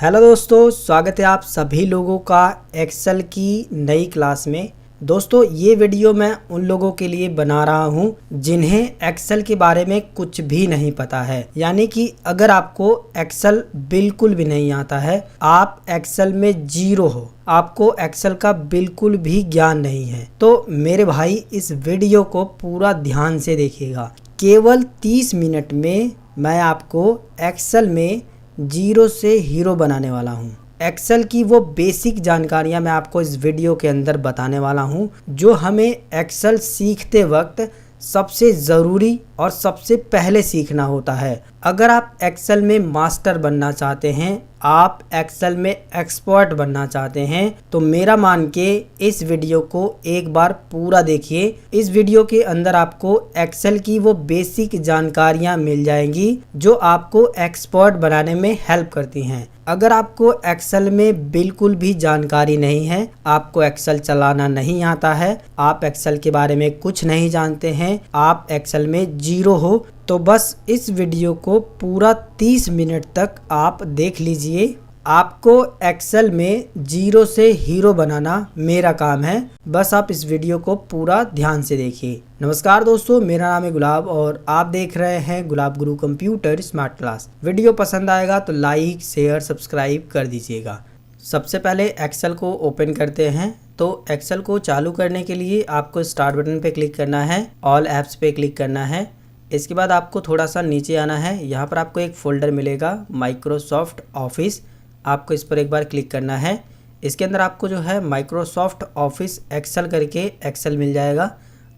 Hello दोस्तों, स्वागत है आप सभी लोगों का एक्सेल की नई क्लास में। दोस्तों, ये वीडियो मैं उन लोगों के लिए बना रहा हूँ जिन्हें एक्सेल के बारे में कुछ भी नहीं पता है। यानी कि अगर आपको एक्सेल बिल्कुल भी नहीं आता है, आप एक्सेल में जीरो हो, आपको एक्सेल का बिल्कुल भी ज्ञान नहीं है, तो मेरे भाई इस वीडियो को पूरा ध्यान से देखिएगा। केवल 30 मिनट में मैं आपको एक्सेल में जीरो से हीरो बनाने वाला हूँ। एक्सेल की वो बेसिक जानकारियाँ मैं आपको इस वीडियो के अंदर बताने वाला हूँ जो हमें एक्सेल सीखते वक्त सबसे ज़रूरी और सबसे पहले सीखना होता है। अगर आप एक्सेल में मास्टर बनना चाहते हैं, आप एक्सेल में एक्सपर्ट बनना चाहते हैं, तो मेरा मान के इस वीडियो को एक बार पूरा देखिए। इस वीडियो के अंदर आपको एक्सेल की वो बेसिक जानकारियां मिल जाएंगी जो आपको एक्सपर्ट बनाने में हेल्प करती हैं। अगर आपको एक्सेल में बिल्कुल भी जानकारी नहीं है, आपको एक्सेल चलाना नहीं आता है, आप एक्सेल के बारे में कुछ नहीं जानते हैं, आप एक्सेल में जीरो हो, तो बस इस वीडियो को पूरा 30 मिनट तक आप देख लीजिए। आपको एक्सेल में जीरो से हीरो बनाना मेरा काम है, बस आप इस वीडियो को पूरा ध्यान से देखिए। नमस्कार दोस्तों, मेरा नाम है गुलाब और आप देख रहे हैं गुलाब गुरु कंप्यूटर स्मार्ट क्लास। वीडियो पसंद आएगा तो लाइक शेयर सब्सक्राइब कर दीजिएगा। सबसे पहले एक्सेल को ओपन करते हैं। तो एक्सेल को चालू करने के लिए आपको स्टार्ट बटन पे क्लिक करना है, ऑल ऐप्स पे क्लिक करना है। इसके बाद आपको थोड़ा सा नीचे आना है, यहाँ पर आपको एक फ़ोल्डर मिलेगा माइक्रोसॉफ्ट ऑफिस, आपको इस पर एक बार क्लिक करना है। इसके अंदर आपको जो है माइक्रोसॉफ्ट ऑफिस एक्सेल करके एक्सेल मिल जाएगा,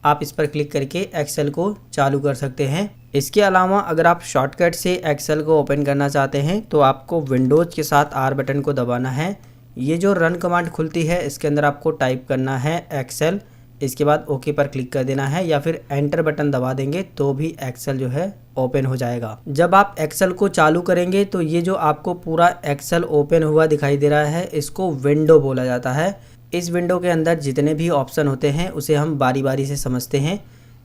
आप इस पर क्लिक करके एक्सेल को चालू कर सकते हैं। इसके अलावा अगर आप शॉर्टकट से एक्सेल को ओपन करना चाहते हैं तो आपको विंडोज़ के साथ आर बटन को दबाना है। ये जो रन कमांड खुलती है इसके अंदर आपको टाइप करना है एक्सेल, इसके बाद ओके पर क्लिक कर देना है या फिर एंटर बटन दबा देंगे तो भी एक्सेल जो है ओपन हो जाएगा। जब आप एक्सेल को चालू करेंगे तो ये जो आपको पूरा एक्सेल ओपन हुआ दिखाई दे रहा है, इसको विंडो बोला जाता है। इस विंडो के अंदर जितने भी ऑप्शन होते हैं उसे हम बारी बारी से समझते हैं।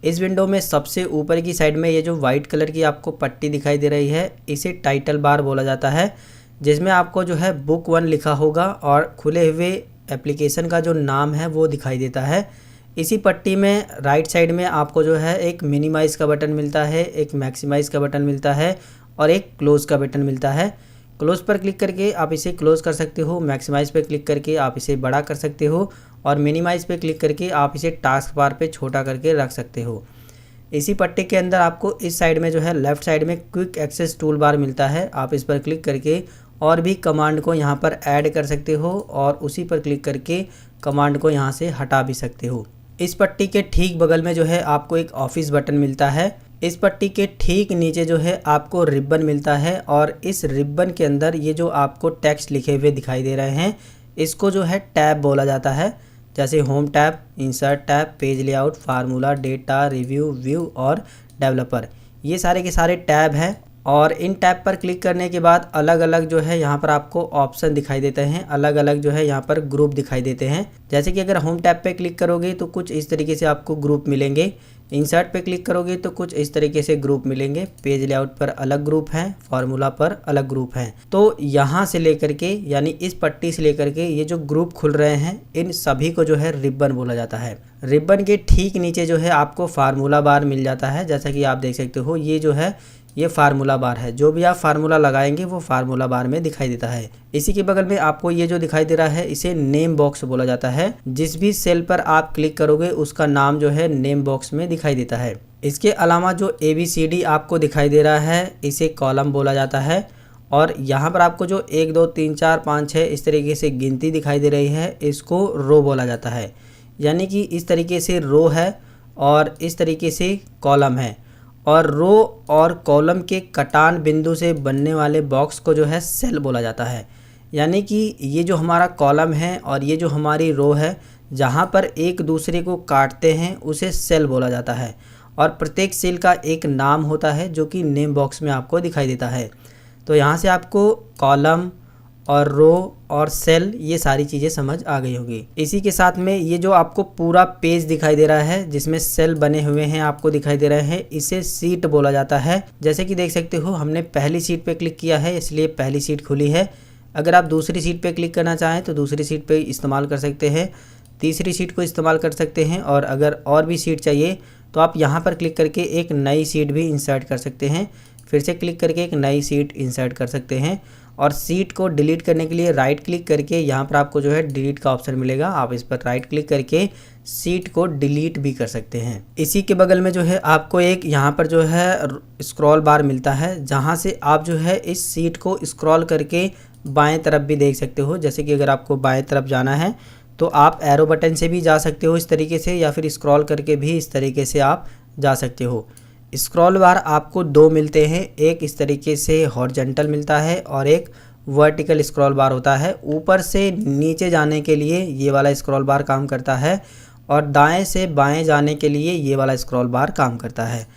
इस विंडो में सबसे ऊपर की साइड में ये जो वाइट कलर की आपको पट्टी दिखाई दे रही है, इसे टाइटल बार बोला जाता है, जिसमें आपको जो है बुक 1 लिखा होगा और खुले हुए एप्लीकेशन का जो नाम है वो दिखाई देता है। इसी पट्टी में राइट साइड में आपको जो है एक मिनिमाइज़ का बटन मिलता है, एक मैक्सिमाइज़ का बटन मिलता है और एक क्लोज़ का बटन मिलता है। क्लोज़ पर क्लिक करके आप इसे क्लोज़ कर सकते हो, मैक्सिमाइज़ पर क्लिक करके आप इसे बड़ा कर सकते हो और मिनिमाइज़ पे क्लिक करके आप इसे टास्क बार पे छोटा करके रख सकते हो। इसी पट्टी के अंदर आपको इस साइड में जो है लेफ़्ट साइड में क्विक एक्सेस टूल बार मिलता है, आप इस पर क्लिक करके और भी कमांड को यहाँ पर ऐड कर सकते हो और उसी पर क्लिक करके कमांड को यहाँ से हटा भी सकते हो। इस पट्टी के ठीक बगल में जो है आपको एक ऑफिस बटन मिलता है। इस पट्टी के ठीक नीचे जो है आपको रिबन मिलता है और इस रिबन के अंदर ये जो आपको टेक्स्ट लिखे हुए दिखाई दे रहे हैं, इसको जो है टैब बोला जाता है, जैसे home tab, insert tab, page layout, formula, data, review, view और डेवलपर। ये सारे के सारे टैब हैं और इन टैब पर क्लिक करने के बाद अलग अलग जो है यहाँ पर आपको ऑप्शन दिखाई देते हैं, अलग अलग जो है यहाँ पर ग्रुप दिखाई देते हैं। जैसे कि अगर होम टैब पे क्लिक करोगे तो कुछ इस तरीके से आपको ग्रुप मिलेंगे, इंसर्ट पे क्लिक करोगे तो कुछ इस तरीके से ग्रुप मिलेंगे, पेज लेआउट पर अलग ग्रुप हैं, फार्मूला पर अलग ग्रुप हैं। तो यहाँ से लेकर के यानी इस पट्टी से लेकर के ये जो ग्रुप खुल रहे हैं, इन सभी को जो है रिबन बोला जाता है। रिबन के ठीक नीचे जो है आपको फार्मूला बार मिल जाता है, जैसा कि आप देख सकते हो ये जो है ये फार्मूला बार है, जो भी आप फार्मूला लगाएंगे वो फार्मूला बार में दिखाई देता है। इसी के बगल में आपको ये जो दिखाई दे रहा है इसे नेम बॉक्स बोला जाता है, जिस भी सेल पर आप क्लिक करोगे उसका नाम जो है नेम बॉक्स में दिखाई देता है। इसके अलावा जो ABCD आपको दिखाई दे रहा है इसे कॉलम बोला जाता है और यहाँ पर आपको जो 1 2 3 4 5 6 इस तरीके से गिनती दिखाई दे रही है, इसको रो बोला जाता है। यानी कि इस तरीके से रो है और इस तरीके से कॉलम है और रो और कॉलम के कटान बिंदु से बनने वाले बॉक्स को जो है सेल बोला जाता है। यानी कि ये जो हमारा कॉलम है और ये जो हमारी रो है, जहाँ पर एक दूसरे को काटते हैं उसे सेल बोला जाता है और प्रत्येक सेल का एक नाम होता है जो कि नेम बॉक्स में आपको दिखाई देता है। तो यहाँ से आपको कॉलम और रो और सेल ये सारी चीज़ें समझ आ गई होगी। इसी के साथ में ये जो आपको पूरा पेज दिखाई दे रहा है जिसमें सेल बने हुए हैं आपको दिखाई दे रहे हैं, इसे सीट बोला जाता है। जैसे कि देख सकते हो हमने पहली सीट पे क्लिक किया है इसलिए पहली सीट खुली है। अगर आप दूसरी शीट पे क्लिक करना चाहें तो दूसरी शीट पे इस्तेमाल कर सकते हैं, तीसरी शीट को इस्तेमाल कर सकते हैं, और अगर और भी शीट चाहिए तो आप यहाँ पर क्लिक करके एक नई शीट भी इंसर्ट कर सकते हैं। फिर से क्लिक करके एक नई शीट इंसर्ट कर सकते हैं। और शीट को डिलीट करने के लिए राइट क्लिक करके यहाँ पर आपको जो है डिलीट का ऑप्शन मिलेगा, आप इस पर राइट क्लिक करके शीट को डिलीट भी कर सकते हैं। इसी के बगल में जो है आपको एक यहाँ पर जो है स्क्रॉल बार मिलता है, जहाँ से आप जो है इस शीट को स्क्रॉल करके बाएं तरफ भी देख सकते हो। जैसे कि अगर आपको बाएं तरफ जाना है तो आप एरो बटन से भी जा सकते हो इस तरीके से, या फिर स्क्रॉल करके भी इस तरीके से आप जा सकते हो। स्क्रॉल बार आपको दो मिलते हैं, एक इस तरीके से हॉरिजॉन्टल मिलता है और एक वर्टिकल स्क्रॉल बार होता है। ऊपर से नीचे जाने के लिए ये वाला स्क्रॉल बार काम करता है, और दाएं से बाएं जाने के लिए ये वाला स्क्रॉल बार काम करता है।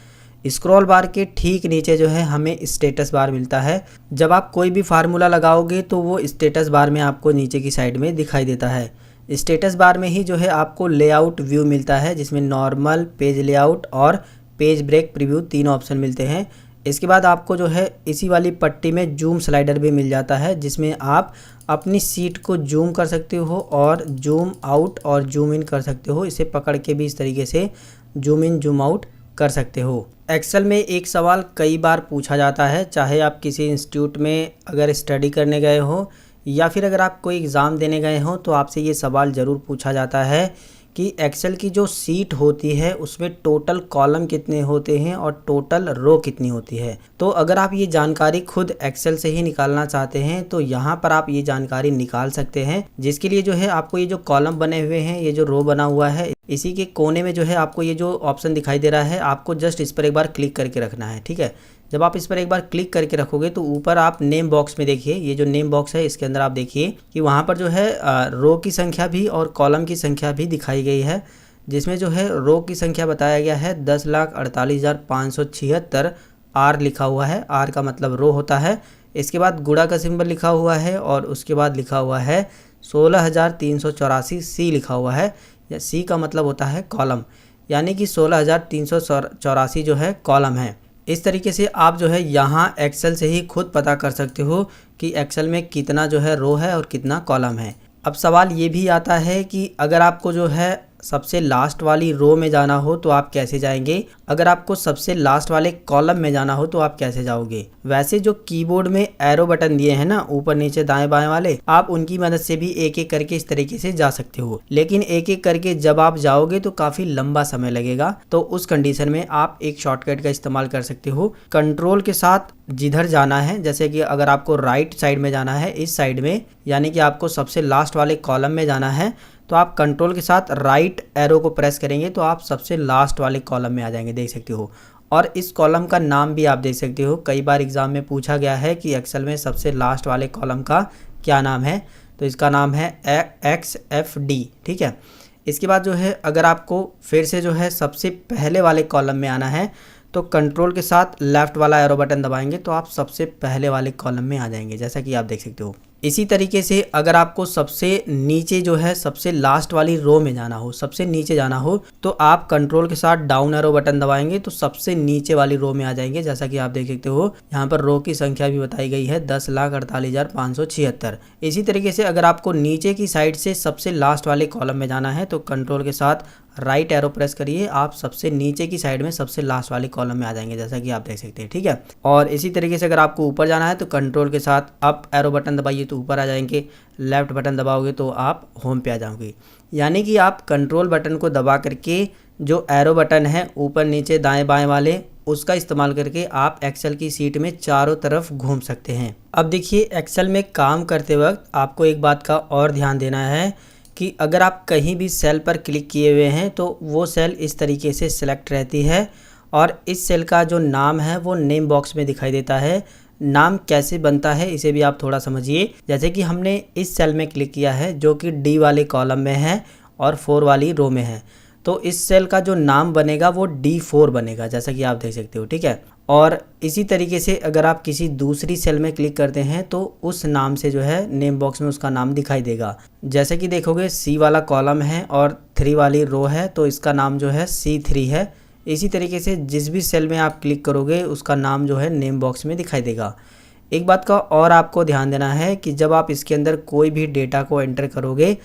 स्क्रॉल बार के ठीक नीचे जो है हमें स्टेटस बार मिलता है। जब आप कोई भी फार्मूला लगाओगे तो वो स्टेटस बार में आपको नीचे की साइड में दिखाई देता है। स्टेटस बार में ही जो है आपको लेआउट व्यू मिलता है, जिसमें नॉर्मल, पेज लेआउट और पेज ब्रेक प्रीव्यू 3 ऑप्शन मिलते हैं। इसके बाद आपको जो है इसी वाली पट्टी में जूम स्लाइडर भी मिल जाता है, जिसमें आप अपनी सीट को जूम कर सकते हो और जूम आउट और जूम इन कर सकते हो। इसे पकड़ के भी इस तरीके से जूम इन जूम आउट कर सकते हो। एक्सेल में एक सवाल कई बार पूछा जाता है, चाहे आप किसी इंस्टीट्यूट में अगर स्टडी करने गए हो या फिर अगर आप कोई एग्ज़ाम देने गए हो, तो आपसे ये सवाल ज़रूर पूछा जाता है कि एक्सेल की जो सीट होती है उसमें टोटल कॉलम कितने होते हैं और टोटल रो कितनी होती है। तो अगर आप ये जानकारी खुद एक्सेल से ही निकालना चाहते हैं तो यहाँ पर आप ये जानकारी निकाल सकते हैं, जिसके लिए जो है आपको ये जो कॉलम बने हुए हैं, ये जो रो बना हुआ है, इसी के कोने में जो है आपको ये जो ऑप्शन दिखाई दे रहा है, आपको जस्ट इस पर एक बार क्लिक करके रखना है। ठीक है, जब आप इस पर एक बार क्लिक करके रखोगे तो ऊपर आप नेम बॉक्स में देखिए, ये जो नेम बॉक्स है इसके अंदर आप देखिए कि वहाँ पर जो है रो की संख्या भी और कॉलम की संख्या भी दिखाई गई है, जिसमें जो है रो की संख्या बताया गया है 10,48,576। आर लिखा हुआ है, आर का मतलब रो होता है। इसके बाद गुणा का सिंबल लिखा हुआ है और उसके बाद लिखा हुआ है 16,384। सी लिखा हुआ है, या सी का मतलब होता है कॉलम, यानी कि 16,384 जो है कॉलम है। इस तरीके से आप जो है यहाँ एक्सेल से ही खुद पता कर सकते हो कि एक्सेल में कितना जो है रो है और कितना कॉलम है। अब सवाल ये भी आता है कि अगर आपको जो है सबसे लास्ट वाली रो में जाना हो तो आप कैसे जाएंगे, अगर आपको सबसे लास्ट वाले कॉलम में जाना हो तो आप कैसे जाओगे। वैसे जो कीबोर्ड में एरो बटन दिए हैं ना, ऊपर नीचे दाएं बाएं वाले, आप उनकी मदद से भी एक एक करके इस तरीके से जा सकते हो, लेकिन एक एक करके जब आप जाओगे तो काफी लंबा समय लगेगा। तो उस कंडीशन में आप एक शॉर्टकट का इस्तेमाल कर सकते हो। कंट्रोल के साथ जिधर जाना है, जैसे कि अगर आपको राइट साइड में जाना है, इस साइड में, यानी कि आपको सबसे लास्ट वाले कॉलम में जाना है, तो आप कंट्रोल के साथ राइट एरो को प्रेस करेंगे तो आप सबसे लास्ट वाले कॉलम में आ जाएंगे, देख सकते हो। और इस कॉलम का नाम भी आप देख सकते हो, कई बार एग्जाम में पूछा गया है कि एक्सेल में सबसे लास्ट वाले कॉलम का क्या नाम है, तो इसका नाम है XFD। ठीक है, इसके बाद जो है अगर आपको फिर से जो है सबसे पहले वाले कॉलम में आना है तो कंट्रोल के साथ लेफ्ट वाला एरो बटन दबाएंगे तो आप सबसे पहले वाले कॉलम में आ जाएंगे, जैसा कि आप देख सकते हो। इसी तरीके से अगर आपको सबसे नीचे जो है सबसे लास्ट वाली रो में जाना हो, सबसे नीचे जाना हो, तो आप कंट्रोल के साथ डाउन एरो बटन दबाएंगे तो सबसे नीचे वाली रो में आ जाएंगे, जैसा कि आप देख सकते हो। यहाँ पर रो की संख्या भी बताई गई है 10,48,576। इसी तरीके से अगर आपको नीचे की साइड से सबसे लास्ट वाले कॉलम में जाना है तो कंट्रोल के साथ राइट एरो प्रेस करिए, आप सबसे नीचे की साइड में सबसे लास्ट वाले कॉलम में आ जाएंगे, जैसा कि आप देख सकते हैं। ठीक है, और इसी तरीके से अगर आपको ऊपर जाना है तो कंट्रोल के साथ अप एरो बटन दबाइए तो ऊपर आ जाएंगे, लेफ्ट बटन दबाओगे तो आप होम पे आ जाओगे। यानी कि आप कंट्रोल बटन को दबा करके जो एरो बटन है ऊपर नीचे दाएं बाएं वाले, उसका इस्तेमाल करके आप एक्सेल की सीट में चारों तरफ घूम सकते हैं। अब देखिए, एक्सेल में काम करते वक्त आपको एक बात का और ध्यान देना है कि अगर आप कहीं भी सेल पर क्लिक किए हुए हैं तो वो सेल इस तरीके से सिलेक्ट रहती है, और इस सेल का जो नाम है वो नेम बॉक्स में दिखाई देता है। नाम कैसे बनता है इसे भी आप थोड़ा समझिए। जैसे कि हमने इस सेल में क्लिक किया है जो कि डी वाले कॉलम में है और 4 वाली रो में है, तो इस सेल का जो नाम बनेगा वो D4 बनेगा, जैसा कि आप देख सकते हो। ठीक है, और इसी तरीके से अगर आप किसी दूसरी सेल में क्लिक करते हैं तो उस नाम से जो है नेम बॉक्स में उसका नाम दिखाई देगा। जैसे कि देखोगे C वाला कॉलम है और 3 वाली रो है, तो इसका नाम जो है C3 है। इसी तरीके से जिस भी सेल में आप क्लिक करोगे उसका नाम जो है नेम बॉक्स में दिखाई देगा। एक बात का और आपको ध्यान देना है कि जब आप इसके अंदर कोई भी डेटा को एंटर करोगे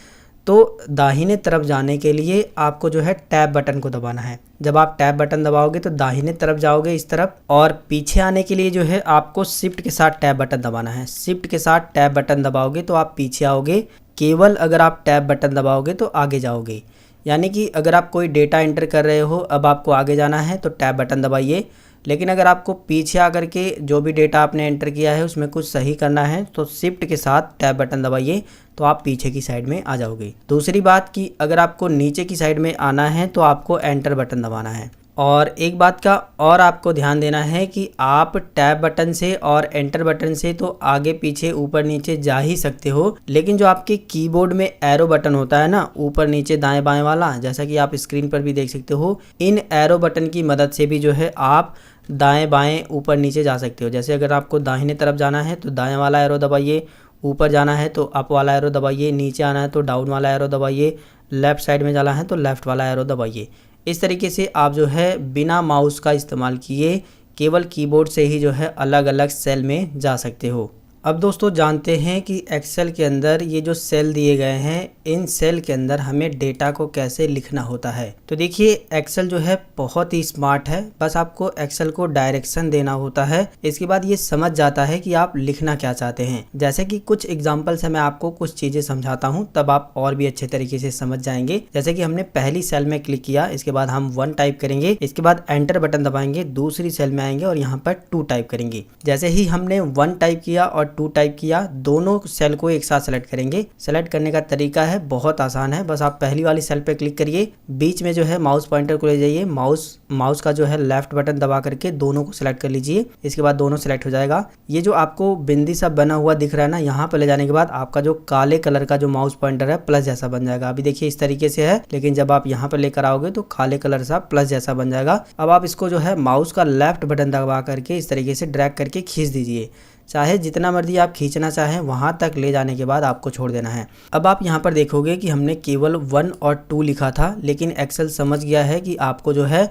तो दाहिने तरफ जाने के लिए आपको जो है टैब बटन को दबाना है। जब आप टैब बटन दबाओगे तो दाहिने तरफ जाओगे इस तरफ, और पीछे आने के लिए जो है आपको शिफ्ट के साथ टैब बटन दबाना है। शिफ्ट के साथ टैब बटन दबाओगे तो आप पीछे आओगे, केवल अगर आप टैब बटन दबाओगे तो आगे जाओगे। यानी कि अगर आप कोई डेटा एंटर कर रहे हो, अब आपको आगे जाना है तो टैब बटन दबाइए, लेकिन अगर आपको पीछे आकर के जो भी डेटा आपने एंटर किया है उसमें कुछ सही करना है तो शिफ्ट के साथ टैब बटन दबाइए तो आप पीछे की साइड में आ जाओगे। दूसरी बात कि अगर आपको नीचे की साइड में आना है तो आपको एंटर बटन दबाना है। और एक बात का और आपको ध्यान देना है कि आप टैब बटन से और एंटर बटन से तो आगे पीछे ऊपर नीचे जा ही सकते हो, लेकिन जो आपके कीबोर्ड में एरो बटन होता है ना, ऊपर नीचे दाएं बाएं वाला, जैसा कि आप स्क्रीन पर भी देख सकते हो, इन एरो बटन की मदद से भी जो है आप दाएं बाएं ऊपर नीचे जा सकते हो। जैसे अगर आपको दाहिने तरफ जाना है तो दाएं वाला एरो दबाइए, ऊपर जाना है तो अप वाला एरो दबाइए, नीचे आना है तो डाउन वाला एरो दबाइए, लेफ़्ट साइड में जाना है तो लेफ़्ट वाला एरो दबाइए। इस तरीके से आप जो है बिना माउस का इस्तेमाल किए केवल कीबोर्ड से ही जो है अलग अलग सेल में जा सकते हो। अब दोस्तों जानते हैं कि एक्सेल के अंदर ये जो सेल दिए गए हैं, इन सेल के अंदर हमें डेटा को कैसे लिखना होता है। तो देखिए एक्सेल जो है बहुत ही स्मार्ट है, बस आपको एक्सेल को डायरेक्शन देना होता है, इसके बाद ये समझ जाता है कि आप लिखना क्या चाहते हैं। जैसे कि कुछ एग्जाम्पल से मैं आपको कुछ चीज़ें समझाता हूँ, तब आप और भी अच्छे तरीके से समझ जाएंगे। जैसे कि हमने पहली सेल में क्लिक किया, इसके बाद हम 1 टाइप करेंगे, इसके बाद एंटर बटन दबाएंगे, दूसरी सेल में आएंगे और यहाँ पर 2 टाइप करेंगे। जैसे ही हमने 1 टाइप किया और 2 टाइप किया, दोनों सेल को एक साथ सेलेक्ट करेंगे। सेलेक्ट करने का तरीका है बहुत आसान है, बस आप पहली वाली सेल पे क्लिक करिए, बीच में जो है माउस पॉइंटर को ले जाइए, माउस का जो है लेफ्ट बटन दबा करके दोनों को सिलेक्ट कर लीजिए। इसके बाद दोनों सिलेक्ट हो जाएगा। ये जो आपको बिंदी सा बना हुआ दिख रहा है ना, यहाँ पे ले जाने के बाद आपका जो काले कलर का जो माउस पॉइंटर है प्लस जैसा बन जाएगा। अभी देखिए इस तरीके से है, लेकिन जब आप यहाँ पे लेकर आओगे तो काले कलर सा प्लस जैसा बन जाएगा। अब आप इसको जो है माउस का लेफ्ट बटन दबा करके इस तरीके से ड्रैग करके खींच दीजिए। चाहे जितना मर्जी आप खींचना चाहें वहां तक ले जाने के बाद आपको छोड़ देना है। अब आप यहां पर देखोगे कि हमने केवल 1 और 2 लिखा था, लेकिन एक्सेल समझ गया है कि आपको जो है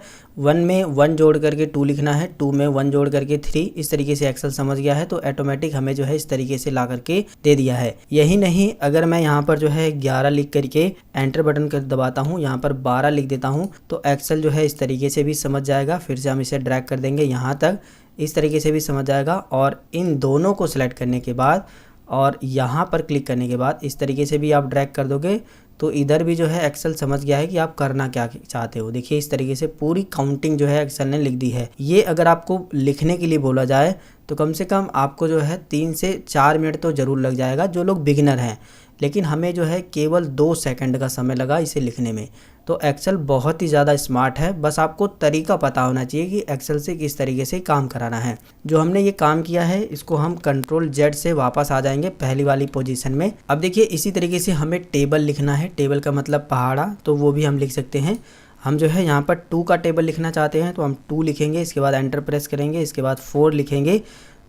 1 में 1 जोड़ करके 2 लिखना है, 2 में 1 जोड़ करके 3। इस तरीके से एक्सेल समझ गया है तो ऑटोमेटिक हमें जो है इस तरीके से ला करके दे दिया है। यही नहीं, अगर मैं यहाँ पर जो है 11 लिख करके एंटर बटन कर दबाता हूँ, यहाँ पर 12 लिख देता हूँ, तो एक्सेल जो है इस तरीके से भी समझ जाएगा। फिर से हम इसे ड्रैग कर देंगे यहाँ तक, इस तरीके से भी समझ जाएगा। और इन दोनों को सिलेक्ट करने के बाद और यहाँ पर क्लिक करने के बाद इस तरीके से भी आप ड्रैग कर दोगे तो इधर भी जो है एक्सेल समझ गया है कि आप करना क्या चाहते हो। देखिए इस तरीके से पूरी काउंटिंग जो है एक्सेल ने लिख दी है। ये अगर आपको लिखने के लिए बोला जाए तो कम से कम आपको जो है 3 से 4 मिनट तो ज़रूर लग जाएगा, जो लोग बिगिनर हैं, लेकिन हमें जो है केवल 2 सेकंड का समय लगा इसे लिखने में। तो एक्सेल बहुत ही ज़्यादा स्मार्ट है, बस आपको तरीका पता होना चाहिए कि एक्सेल से किस तरीके से काम कराना है। जो हमने ये काम किया है इसको हम Ctrl+Z से वापस आ जाएंगे पहली वाली पोजीशन में। अब देखिए इसी तरीके से हमें टेबल लिखना है, टेबल का मतलब पहाड़ा, तो वो भी हम लिख सकते हैं। हम जो है यहाँ पर 2 का टेबल लिखना चाहते हैं तो हम 2 लिखेंगे, इसके बाद एंटर प्रेस करेंगे, इसके बाद 4 लिखेंगे।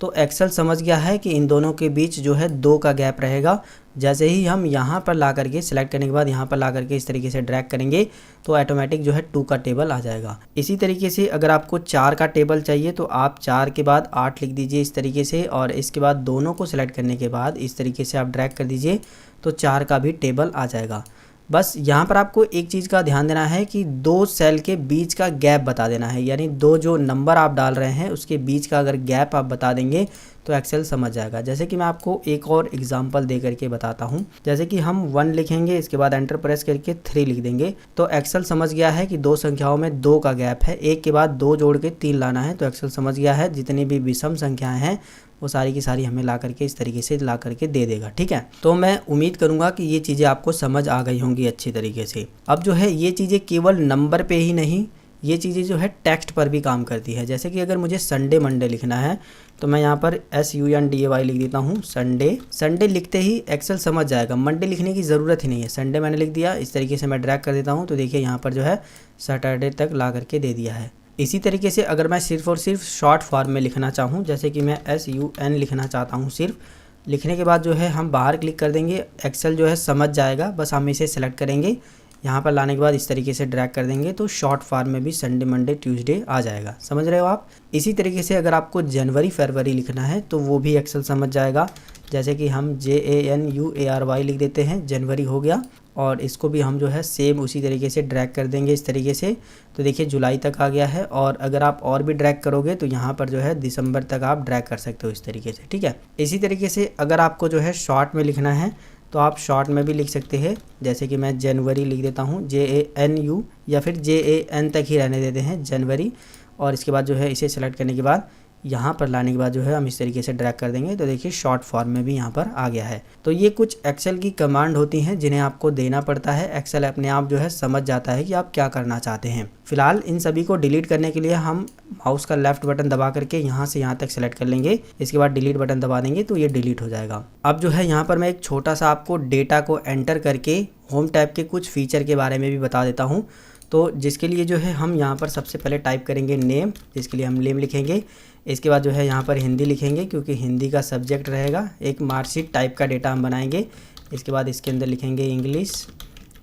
तो एक्सेल समझ गया है कि इन दोनों के बीच जो है 2 का गैप रहेगा। जैसे ही हम यहाँ पर ला करके सिलेक्ट करने के बाद यहाँ पर ला करके इस तरीके से ड्रैग करेंगे तो ऑटोमेटिक जो है 2 का टेबल आ जाएगा। इसी तरीके से अगर आपको 4 का टेबल चाहिए तो आप 4 के बाद 8 लिख दीजिए इस तरीके से, और इसके बाद दोनों को सिलेक्ट करने के बाद इस तरीके से आप ड्रैग कर दीजिए तो 4 का भी टेबल आ जाएगा। बस यहाँ पर आपको एक चीज़ का ध्यान देना है कि 2 सेल के बीच का गैप बता देना है, यानी 2 जो नंबर आप डाल रहे हैं उसके बीच का अगर गैप आप बता देंगे तो एक्सेल समझ जाएगा। जैसे कि मैं आपको एक और एग्जांपल दे करके बताता हूँ। जैसे कि हम 1 लिखेंगे, इसके बाद एंटर प्रेस करके 3 लिख देंगे, तो एक्सेल समझ गया है कि 2 संख्याओं में 2 का गैप है, एक के बाद 2 जोड़ के 3 लाना है। तो एक्सेल समझ गया है जितनी भी विषम संख्याएं हैं वो सारी की सारी हमें ला करके इस तरीके से ला करके दे देगा। ठीक है, तो मैं उम्मीद करूंगा कि ये चीज़ें आपको समझ आ गई होंगी अच्छी तरीके से। अब जो है ये चीज़ें केवल नंबर पे ही नहीं, ये चीज़ें जो है टेक्स्ट पर भी काम करती है। जैसे कि अगर मुझे संडे मंडे लिखना है तो मैं यहाँ पर SUNDAY लिख देता हूँ, संडे लिखते ही एक्सेल समझ जाएगा, मंडे लिखने की ज़रूरत ही नहीं है। संडे मैंने लिख दिया, इस तरीके से मैं ड्रैग कर देता हूँ तो देखिए यहाँ पर जो है सैटरडे तक ला करके दे दिया है। इसी तरीके से अगर मैं सिर्फ और सिर्फ शॉर्ट फॉर्म में लिखना चाहूँ, जैसे कि मैं SUN लिखना चाहता हूँ, सिर्फ लिखने के बाद जो है हम बाहर क्लिक कर देंगे, एक्सेल जो है समझ जाएगा। बस हम इसे सेलेक्ट करेंगे, यहाँ पर लाने के बाद इस तरीके से ड्रैग कर देंगे तो शॉर्ट फॉर्म में भी संडे मंडे ट्यूसडे आ जाएगा। समझ रहे हो आप। इसी तरीके से अगर आपको जनवरी फरवरी लिखना है तो वो भी एक्सेल समझ जाएगा। जैसे कि हम JANUARY लिख देते हैं, जनवरी हो गया, और इसको भी हम जो है सेम उसी तरीके से ड्रैग कर देंगे इस तरीके से। तो देखिए जुलाई तक आ गया है, और अगर आप और भी ड्रैग करोगे तो यहाँ पर जो है दिसंबर तक आप ड्रैग कर सकते हो इस तरीके से, ठीक है। इसी तरीके से अगर आपको जो है शॉर्ट में लिखना है तो आप शॉर्ट में भी लिख सकते हैं। जैसे कि मैं जनवरी लिख देता हूँ, JANU, या फिर JAN तक ही रहने देते हैं, जनवरी। और इसके बाद जो है इसे सेलेक्ट करने के बाद यहाँ पर लाने के बाद जो है हम इस तरीके से ड्रैग कर देंगे तो देखिए शॉर्ट फॉर्म में भी यहाँ पर आ गया है। तो ये कुछ एक्सेल की कमांड होती हैं जिन्हें आपको देना पड़ता है। एक्सेल अपने आप जो है समझ जाता है कि आप क्या करना चाहते हैं। फिलहाल इन सभी को डिलीट करने के लिए हम माउस का लेफ्ट बटन दबा करके यहाँ से यहाँ तक सेलेक्ट कर लेंगे। इसके बाद डिलीट बटन दबा देंगे तो ये डिलीट हो जाएगा। अब जो है यहाँ पर मैं एक छोटा सा आपको डेटा को एंटर करके होम टैब के कुछ फीचर के बारे में भी बता देता हूँ। तो जिसके लिए जो है हम यहाँ पर सबसे पहले टाइप करेंगे नेम, जिसके लिए हम नेम लिखेंगे। इसके बाद जो है यहाँ पर हिंदी लिखेंगे क्योंकि हिंदी का सब्जेक्ट रहेगा। एक मार्कशीट टाइप का डेटा हम बनाएंगे। इसके बाद इसके अंदर लिखेंगे इंग्लिश,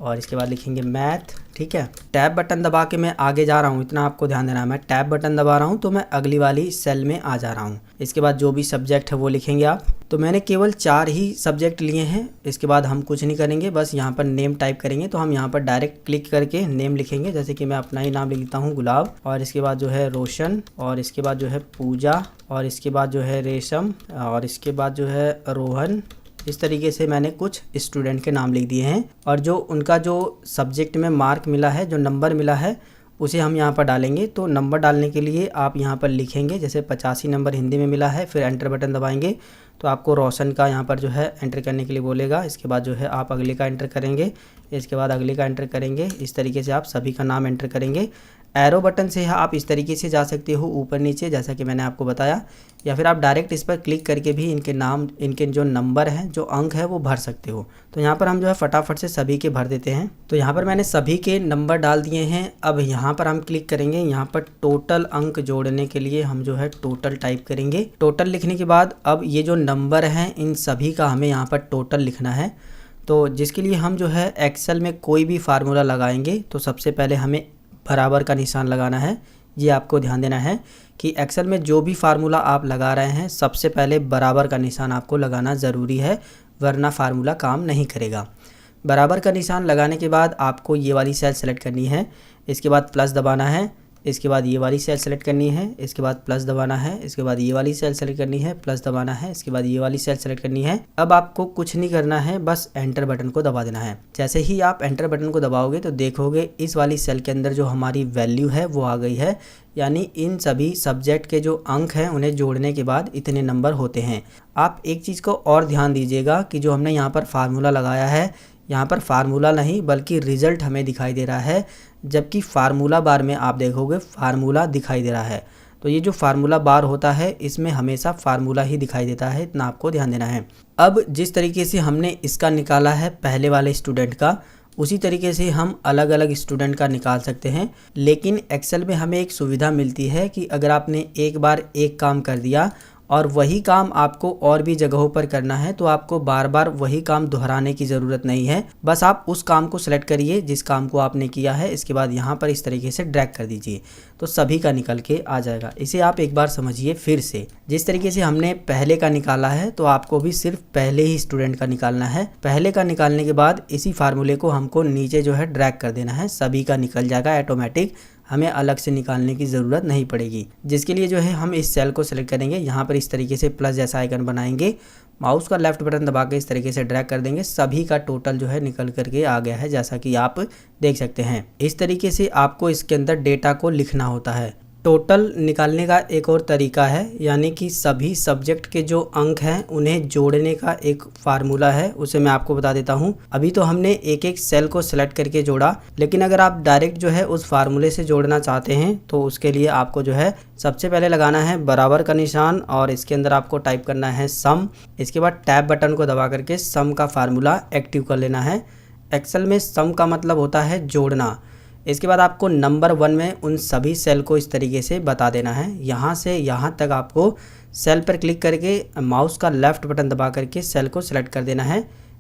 और इसके बाद लिखेंगे मैथ, ठीक है। टैब बटन दबा के मैं आगे जा रहा हूँ, इतना आपको ध्यान देना है। मैं टैब बटन दबा रहा हूँ तो मैं अगली वाली सेल में आ जा रहा हूँ। इसके बाद जो भी सब्जेक्ट है वो लिखेंगे आप। तो मैंने केवल 4 ही सब्जेक्ट लिए हैं। इसके बाद हम कुछ नहीं करेंगे, बस यहाँ पर नेम टाइप करेंगे। तो हम यहाँ पर डायरेक्ट क्लिक करके नेम लिखेंगे। जैसे कि मैं अपना ही नाम लिखता हूँ, गुलाब, और इसके बाद जो है रोशन, और इसके बाद जो है पूजा, और इसके बाद जो है रेशम, और इसके बाद जो है रोहन। इस तरीके से मैंने कुछ स्टूडेंट के नाम लिख दिए हैं, और जो उनका जो सब्जेक्ट में मार्क मिला है, जो नंबर मिला है, उसे हम यहाँ पर डालेंगे। तो नंबर डालने के लिए आप यहाँ पर लिखेंगे, जैसे 85 नंबर हिंदी में मिला है, फिर एंटर बटन दबाएंगे तो आपको रोशन का यहाँ पर जो है एंटर करने के लिए बोलेगा। इसके बाद जो है आप अगले का एंटर करेंगे, इसके बाद अगले का एंटर करेंगे। इस तरीके से आप सभी का नाम एंटर करेंगे। एरो बटन से आप इस तरीके से जा सकते हो ऊपर नीचे, जैसा कि मैंने आपको बताया, या फिर आप डायरेक्ट इस पर क्लिक करके भी इनके नाम, इनके जो नंबर हैं, जो अंक है, वो भर सकते हो। तो यहाँ पर हम जो है फटाफट से सभी के भर देते हैं। तो यहाँ पर मैंने सभी के नंबर डाल दिए हैं। अब यहाँ पर हम क्लिक करेंगे, यहाँ पर टोटल अंक जोड़ने के लिए हम जो है टोटल टाइप करेंगे। टोटल लिखने के बाद अब ये जो नंबर हैं इन सभी का हमें यहाँ पर टोटल लिखना है। तो जिसके लिए हम जो है एक्सेल में कोई भी फार्मूला लगाएंगे तो सबसे पहले हमें बराबर का निशान लगाना है। ये आपको ध्यान देना है कि एक्सेल में जो भी फार्मूला आप लगा रहे हैं सबसे पहले बराबर का निशान आपको लगाना ज़रूरी है, वरना फार्मूला काम नहीं करेगा। बराबर का निशान लगाने के बाद आपको ये वाली सेल सेलेक्ट करनी है। इसके बाद प्लस दबाना है। इसके बाद ये वाली सेल सेलेक्ट करनी है। इसके बाद प्लस दबाना है। इसके बाद ये वाली सेल सेलेक्ट करनी है, प्लस दबाना है। इसके बाद ये वाली सेल सेलेक्ट करनी है। अब आपको कुछ नहीं करना है, बस एंटर बटन को दबा देना है। जैसे ही आप एंटर बटन को दबाओगे तो देखोगे इस वाली सेल के अंदर जो हमारी वैल्यू है वो आ गई है। यानी इन सभी सब्जेक्ट के जो अंक हैं उन्हें जोड़ने के बाद इतने नंबर होते हैं। आप एक चीज़ को और ध्यान दीजिएगा कि जो हमने यहाँ पर फार्मूला लगाया है, यहाँ पर फार्मूला नहीं बल्कि रिजल्ट हमें दिखाई दे रहा है, जबकि फार्मूला बार में आप देखोगे फार्मूला दिखाई दे रहा है। तो ये जो फार्मूला बार होता है इसमें हमेशा फार्मूला ही दिखाई देता है, इतना आपको ध्यान देना है। अब जिस तरीके से हमने इसका निकाला है पहले वाले स्टूडेंट का, उसी तरीके से हम अलग अलग स्टूडेंट का निकाल सकते हैं। लेकिन एक्सेल में हमें एक सुविधा मिलती है कि अगर आपने एक बार एक काम कर दिया और वही काम आपको और भी जगहों पर करना है तो आपको बार बार वही काम दोहराने की ज़रूरत नहीं है। बस आप उस काम को सिलेक्ट करिए जिस काम को आपने किया है। इसके बाद यहाँ पर इस तरीके से ड्रैग कर दीजिए तो सभी का निकल के आ जाएगा। इसे आप एक बार समझिए फिर से। जिस तरीके से हमने पहले का निकाला है तो आपको भी सिर्फ पहले ही स्टूडेंट का निकालना है। पहले का निकालने के बाद इसी फार्मूले को हमको नीचे जो है ड्रैग कर देना है, सभी का निकल जाएगा ऑटोमेटिक, हमें अलग से निकालने की ज़रूरत नहीं पड़ेगी। जिसके लिए जो है हम इस सेल को सेलेक्ट करेंगे, यहाँ पर इस तरीके से प्लस जैसा आइकन बनाएंगे, माउस का लेफ्ट बटन दबा के इस तरीके से ड्रैग कर देंगे, सभी का टोटल जो है निकल करके आ गया है, जैसा कि आप देख सकते हैं। इस तरीके से आपको इसके अंदर डेटा को लिखना होता है। टोटल निकालने का एक और तरीका है, यानी कि सभी सब्जेक्ट के जो अंक हैं उन्हें जोड़ने का एक फार्मूला है, उसे मैं आपको बता देता हूं। अभी तो हमने एक एक सेल को सेलेक्ट करके जोड़ा, लेकिन अगर आप डायरेक्ट जो है उस फार्मूले से जोड़ना चाहते हैं तो उसके लिए आपको जो है सबसे पहले लगाना है बराबर का निशान और इसके अंदर आपको टाइप करना है सम। इसके बाद टैब बटन को दबा करके सम का फार्मूला एक्टिव कर लेना है। एक्सेल में सम का मतलब होता है जोड़ना। इसके बाद आपको नंबर 1 में उन सभी सेल को इस तरीके से बता देना है। यहाँ से यहाँ तक आपको सेल पर क्लिक करके माउस का लेफ्ट बटन दबा करके सेल को सिलेक्ट कर देना है।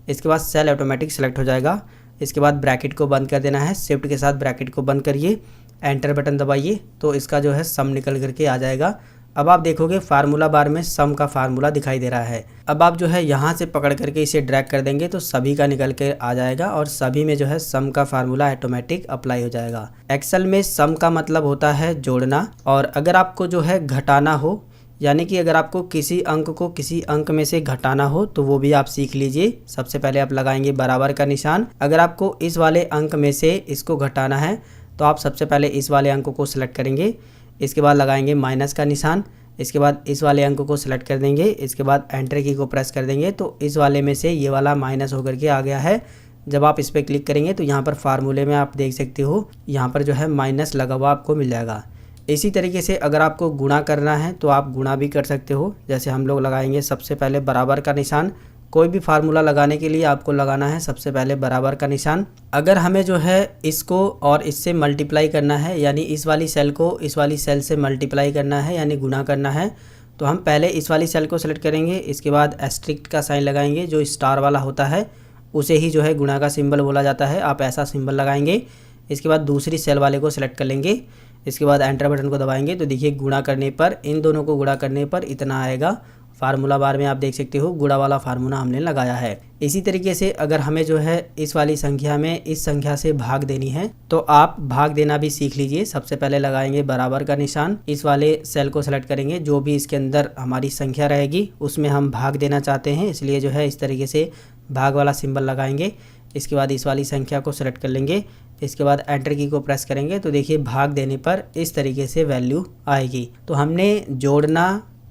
इसके बाद सेल ऑटोमेटिक सेलेक्ट हो जाएगा। इसके बाद ब्रैकेट को बंद कर देना है, शिफ्ट के साथ ब्रैकेट को बंद करिए, एंटर बटन दबाइए तो इसका जो है सम निकल करके आ जाएगा। अब आप देखोगे फार्मूला बार में सम का फार्मूला दिखाई दे रहा है। अब आप जो है यहाँ से पकड़ करके इसे ड्रैग कर देंगे तो सभी का निकल के आ जाएगा और सभी में जो है सम का फार्मूला ऑटोमेटिक अप्लाई हो जाएगा। एक्सेल में सम का मतलब होता है जोड़ना, और अगर आपको जो है घटाना हो, यानी कि अगर आपको किसी अंक को किसी अंक में से घटाना हो तो वो भी आप सीख लीजिए। सबसे पहले आप लगाएंगे बराबर का निशान। अगर आपको इस वाले अंक में से इसको घटाना है तो आप सबसे पहले इस वाले अंक को सिलेक्ट करेंगे, इसके बाद लगाएंगे माइनस का निशान, इसके बाद इस वाले अंक को सिलेक्ट कर देंगे, इसके बाद एंटर की को प्रेस कर देंगे तो इस वाले में से ये वाला माइनस होकर के आ गया है। जब आप इस पर क्लिक करेंगे तो यहाँ पर फार्मूले में आप देख सकते हो यहाँ पर जो है माइनस लगा हुआ आपको मिल जाएगा। इसी तरीके से अगर आपको गुणा करना है तो आप गुणा भी कर सकते हो। जैसे हम लोग लगाएंगे सबसे पहले बराबर का निशान। कोई भी फार्मूला लगाने के लिए आपको लगाना है सबसे पहले बराबर का निशान। अगर हमें जो है इसको और इससे मल्टीप्लाई करना है, यानी इस वाली सेल को इस वाली सेल से मल्टीप्लाई करना है यानी गुणा करना है, तो हम पहले इस वाली सेल को सिलेक्ट करेंगे, इसके बाद एस्ट्रिक्ट का साइन लगाएंगे, जो स्टार वाला होता है उसे ही जो है गुणा का सिंबल बोला जाता है, आप ऐसा सिंबल लगाएंगे। इसके बाद दूसरी सेल वाले को सिलेक्ट कर लेंगे, इसके बाद एंटर बटन को दबाएंगे तो देखिए गुणा करने पर, इन दोनों को गुणा करने पर इतना आएगा। फार्मूला बार में आप देख सकते हो गुणा वाला फार्मूला हमने लगाया है। इसी तरीके से अगर हमें जो है इस वाली संख्या में इस संख्या से भाग देनी है तो आप भाग देना भी सीख लीजिए। सबसे पहले लगाएंगे बराबर का निशान, इस वाले सेल को सेलेक्ट करेंगे, जो भी इसके अंदर हमारी संख्या रहेगी उसमें हम भाग देना चाहते हैं, इसलिए जो है इस तरीके से भाग वाला सिंबल लगाएंगे। इसके बाद इस वाली संख्या को सेलेक्ट कर लेंगे, इसके बाद एंटर की को प्रेस करेंगे तो देखिए भाग देने पर इस तरीके से वैल्यू आएगी। तो हमने जोड़ना,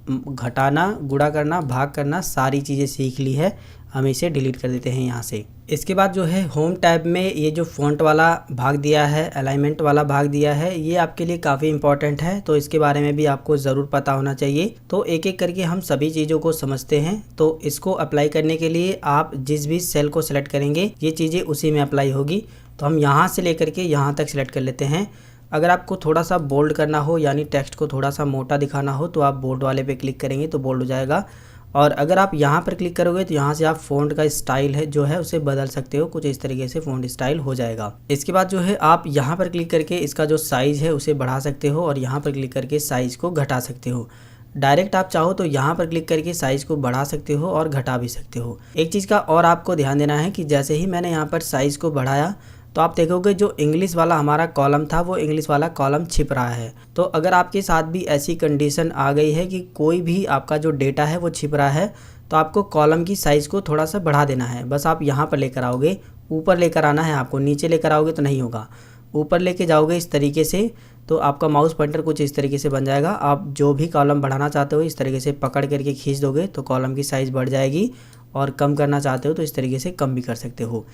घटाना, गुणा करना, भाग करना सारी चीज़ें सीख ली है। हम इसे डिलीट कर देते हैं यहाँ से। इसके बाद जो है होम टैब में ये जो फ़ॉन्ट वाला भाग दिया है, अलाइनमेंट वाला भाग दिया है, ये आपके लिए काफ़ी इंपॉर्टेंट है, तो इसके बारे में भी आपको ज़रूर पता होना चाहिए। तो एक एक करके हम सभी चीज़ों को समझते हैं। तो इसको अप्लाई करने के लिए आप जिस भी सेल को सिलेक्ट करेंगे ये चीज़ें उसी में अप्लाई होगी। तो हम यहाँ से लेकर के यहाँ तक सिलेक्ट कर लेते हैं। अगर आपको थोड़ा सा बोल्ड करना हो यानी टेक्स्ट को थोड़ा सा मोटा दिखाना हो तो आप बोल्ड वाले पे क्लिक करेंगे तो बोल्ड हो जाएगा। और अगर आप यहाँ पर क्लिक करोगे तो यहाँ से आप फ़ॉन्ट का स्टाइल है जो है उसे बदल सकते हो, कुछ इस तरीके से फ़ॉन्ट स्टाइल हो जाएगा। इसके बाद जो है आप यहाँ पर क्लिक करके इसका जो साइज़ है उसे बढ़ा सकते हो और यहाँ पर क्लिक करके साइज़ को घटा सकते हो। डायरेक्ट आप चाहो तो यहाँ पर क्लिक करके साइज़ को बढ़ा सकते हो और घटा भी सकते हो। एक चीज़ का और आपको ध्यान देना है कि जैसे ही मैंने यहाँ पर साइज़ को बढ़ाया तो आप देखोगे जो इंग्लिश वाला हमारा कॉलम था वो इंग्लिश वाला कॉलम छिप रहा है। तो अगर आपके साथ भी ऐसी कंडीशन आ गई है कि कोई भी आपका जो डेटा है वो छिप रहा है तो आपको कॉलम की साइज़ को थोड़ा सा बढ़ा देना है। बस आप यहाँ पर लेकर आओगे, ऊपर लेकर आना है आपको, नीचे लेकर आओगे तो नहीं होगा। ऊपर लेके जाओगे इस तरीके से तो आपका माउस पॉइंटर कुछ इस तरीके से बन जाएगा। आप जो भी कॉलम बढ़ाना चाहते हो इस तरीके से पकड़ करके खींच दोगे तो कॉलम की साइज़ बढ़ जाएगी, और कम करना चाहते हो तो इस तरीके से कम भी कर सकते हो।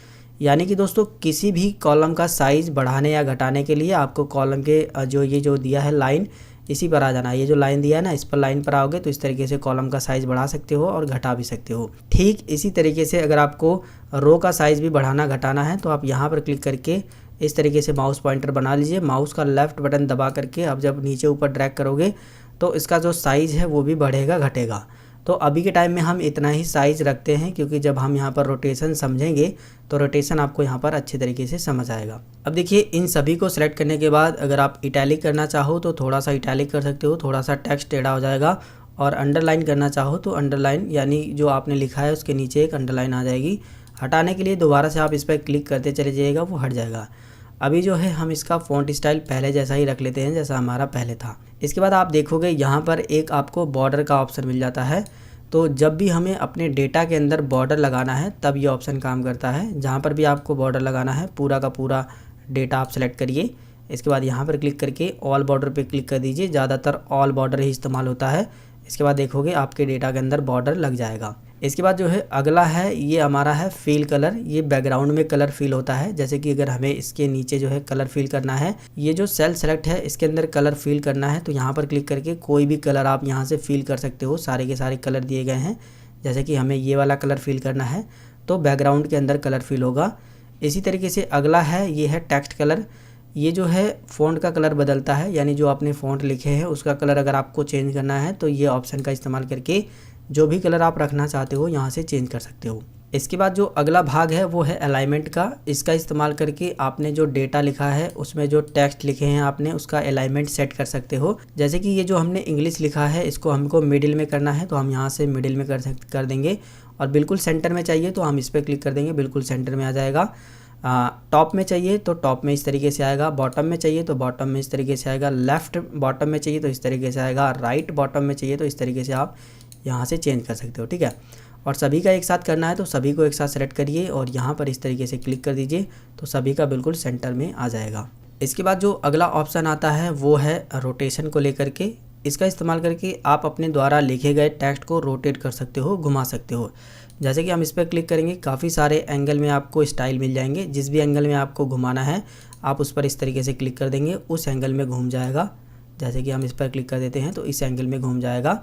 यानी कि दोस्तों किसी भी कॉलम का साइज़ बढ़ाने या घटाने के लिए आपको कॉलम के जो दिया है लाइन, इसी पर आ जाना है। ये जो लाइन दिया है ना, इस पर लाइन पर आओगे तो इस तरीके से कॉलम का साइज़ बढ़ा सकते हो और घटा भी सकते हो। ठीक इसी तरीके से अगर आपको रो का साइज़ भी बढ़ाना घटाना है तो आप यहाँ पर क्लिक करके इस तरीके से माउस पॉइंटर बना लीजिए। माउस का लेफ़्ट बटन दबा करके अब जब नीचे ऊपर ड्रैग करोगे तो इसका जो साइज़ है वो भी बढ़ेगा घटेगा। तो अभी के टाइम में हम इतना ही साइज़ रखते हैं क्योंकि जब हम यहाँ पर रोटेशन समझेंगे तो रोटेशन आपको यहाँ पर अच्छे तरीके से समझ आएगा। अब देखिए इन सभी को सिलेक्ट करने के बाद अगर आप इटैलिक करना चाहो तो थोड़ा सा इटैलिक कर सकते हो, थोड़ा सा टेक्स्ट टेढ़ा हो जाएगा। और अंडरलाइन करना चाहो तो अंडरलाइन यानी जो आपने लिखा है उसके नीचे एक अंडरलाइन आ जाएगी। हटाने के लिए दोबारा से आप इस पर क्लिक करते चले जाइएगा, वो हट जाएगा। अभी जो है हम इसका फ़ॉन्ट स्टाइल पहले जैसा ही रख लेते हैं जैसा हमारा पहले था। इसके बाद आप देखोगे यहाँ पर एक आपको बॉर्डर का ऑप्शन मिल जाता है। तो जब भी हमें अपने डेटा के अंदर बॉर्डर लगाना है तब ये ऑप्शन काम करता है। जहाँ पर भी आपको बॉर्डर लगाना है पूरा का पूरा डेटा आप सेलेक्ट करिए। इसके बाद यहाँ पर क्लिक करके ऑल बॉर्डर पे क्लिक कर दीजिए, ज़्यादातर ऑल बॉर्डर ही इस्तेमाल होता है। इसके बाद देखोगे आपके डेटा के अंदर बॉर्डर लग जाएगा। इसके बाद जो है अगला है ये हमारा है फिल कलर। ये बैकग्राउंड में कलर फिल होता है। जैसे कि अगर हमें इसके नीचे जो है कलर फिल करना है, ये जो सेल सेलेक्ट है इसके अंदर कलर फिल करना है तो यहाँ पर क्लिक करके कोई भी कलर आप यहाँ से फिल कर सकते हो। सारे के सारे कलर दिए गए हैं। जैसे कि हमें ये वाला कलर फिल करना है तो बैकग्राउंड के अंदर कलर फिल होगा। इसी तरीके से अगला है ये है टेक्स्ट कलर। ये जो है फ़ॉन्ट का कलर बदलता है, यानी जो आपने फ़ॉन्ट लिखे हैं उसका कलर अगर आपको चेंज करना है तो ये ऑप्शन का इस्तेमाल करके जो भी कलर आप रखना चाहते हो यहाँ से चेंज कर सकते हो। इसके बाद जो अगला भाग है वो है अलाइनमेंट का। इसका इस्तेमाल करके आपने जो डेटा लिखा है उसमें जो टेक्स्ट लिखे हैं आपने उसका अलाइनमेंट सेट कर सकते हो। जैसे कि ये जो हमने इंग्लिश लिखा है इसको हमको मिडिल में करना है, तो हम यहाँ से मिडिल में कर देंगे। और बिल्कुल सेंटर में चाहिए तो हम इस पर क्लिक कर देंगे, बिल्कुल सेंटर में आ जाएगा। टॉप में चाहिए तो टॉप में इस तरीके से आएगा, बॉटम में चाहिए तो बॉटम में इस तरीके से आएगा, लेफ़्ट बॉटम में चाहिए तो इस तरीके से आएगा, राइट बॉटम में चाहिए तो इस तरीके से आप यहाँ से चेंज कर सकते हो। ठीक है, और सभी का एक साथ करना है तो सभी को एक साथ सेलेक्ट करिए और यहाँ पर इस तरीके से क्लिक कर दीजिए तो सभी का बिल्कुल सेंटर में आ जाएगा। इसके बाद जो अगला ऑप्शन आता है वो है रोटेशन को लेकर के। इसका इस्तेमाल करके आप अपने द्वारा लिखे गए टेक्स्ट को रोटेट कर सकते हो, घुमा सकते हो। जैसे कि हम इस पर क्लिक करेंगे काफ़ी सारे एंगल में आपको स्टाइल मिल जाएंगे। जिस भी एंगल में आपको घुमाना है आप उस पर इस तरीके से क्लिक कर देंगे, उस एंगल में घूम जाएगा। जैसे कि हम इस पर क्लिक कर देते हैं तो इस एंगल में घूम जाएगा